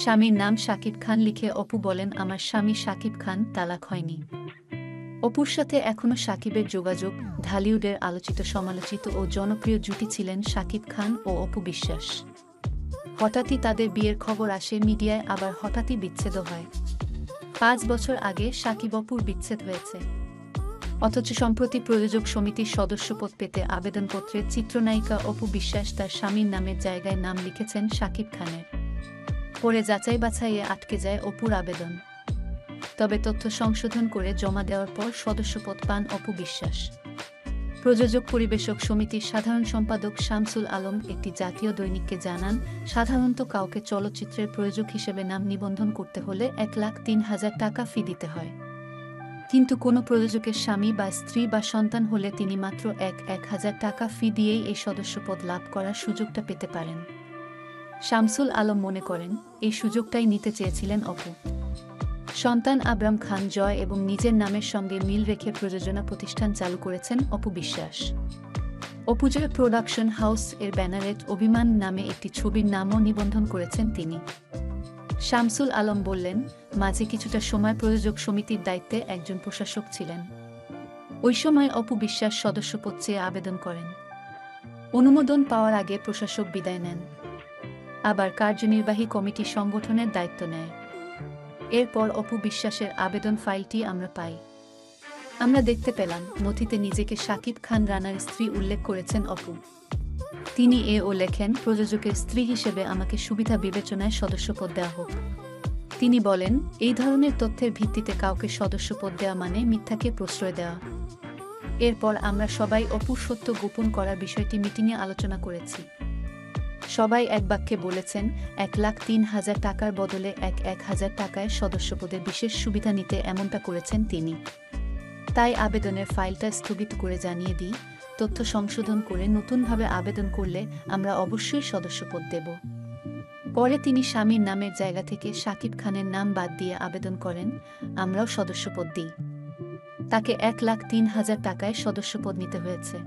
স্বামীর নাম শাকিব খান লিখে অপু বলেন, আমার স্বামী শাকিব খান, তালাক হয়নি। অপুর সাথে এখনও শাকিবের যোগাযোগ। ঢালিউডের আলোচিত, সমালোচিত ও জনপ্রিয় জুটি ছিলেন শাকিব খান ও অপু বিশ্বাস। হঠাৎই তাদের বিয়ের খবর আসে মিডিয়ায়, আবার হঠাৎই বিচ্ছেদ হয়। ৫ বছর আগে শাকিব অপুর বিচ্ছেদ হয়েছে। অথচ সম্প্রতি প্রযোজক সমিতির সদস্যপদ পেতে আবেদনপত্রে চিত্রনায়িকা অপু বিশ্বাস তার স্বামীর নামের জায়গায় নাম লিখেছেন শাকিব খানের। পরে যাচাই বাছাইয়ে আটকে যায় অপুর আবেদন। তবে তথ্য সংশোধন করে জমা দেওয়ার পর সদস্যপদ পান অপু বিশ্বাস। প্রযোজক পরিবেশক সমিতির সাধারণ সম্পাদক শামসুল আলম একটি জাতীয় দৈনিককে জানান, সাধারণত কাউকে চলচ্চিত্রের প্রযোজক হিসেবে নাম নিবন্ধন করতে হলে ১,০৩,০০০ টাকা ফি দিতে হয়। কিন্তু কোনো প্রযোজকের স্বামী বা স্ত্রী বা সন্তান হলে তিনি মাত্র ১,০০০ টাকা ফি দিয়েই এই সদস্যপদ লাভ করার সুযোগটা পেতে পারেন। শামসুল আলম মনে করেন, এই সুযোগটাই নিতে চেয়েছিলেন অপু। সন্তান আবরাম খান জয় এবং নিজের নামের সঙ্গে মিল রেখে প্রযোজনা প্রতিষ্ঠান চালু করেছেন অপু বিশ্বাস। অপুজয় প্রোডাকশন হাউস এর ব্যানারে অভিমান নামে একটি ছবির নামও নিবন্ধন করেছেন তিনি। শামসুল আলম বললেন, মাঝে কিছুটা সময় প্রযোজক সমিতির দায়িত্বে একজন প্রশাসক ছিলেন। ওই সময় অপু বিশ্বাস সদস্যপদ চেয়ে আবেদন করেন। অনুমোদন পাওয়ার আগে প্রশাসক বিদায় নেন। আবার কার্যনির্বাহী কমিটি সংগঠনের দায়িত্ব নেয়। এরপর অপু বিশ্বাসের আবেদন ফাইলটি আমরা পাই। আমরা দেখতে পেলাম, নথিতে নিজেকে শাকিব খান রানার স্ত্রী উল্লেখ করেছেন অপু। তিনি এও লেখেন, প্রযোজকের স্ত্রী হিসেবে আমাকে সুবিধা বিবেচনায় সদস্যপদ দেওয়া হোক। তিনি বলেন, এই ধরনের তথ্যের ভিত্তিতে কাউকে সদস্যপদ দেওয়া মানে মিথ্যাকে প্রশ্রয় দেওয়া। এরপর আমরা সবাই অপুর সত্য গোপন করার বিষয়টি মিটিংয়ে আলোচনা করেছি। সবাই এক বাক্যে বলেছেন, ১,০৩,০০০ টাকার বদলে ১,০০০ টাকায় সদস্যপদের বিশেষ সুবিধা নিতে এমনটা করেছেন তিনি। তাই আবেদনের ফাইলটা স্থগিত করে জানিয়ে দিই, তথ্য সংশোধন করে নতুনভাবে আবেদন করলে আমরা অবশ্যই সদস্যপদ দেব। পরে তিনি স্বামীর নামের জায়গা থেকে শাকিব খানের নাম বাদ দিয়ে আবেদন করেন, আমরাও সদস্যপদ দিই। তাকে ১,০৩,০০০ টাকায় সদস্যপদ নিতে হয়েছে।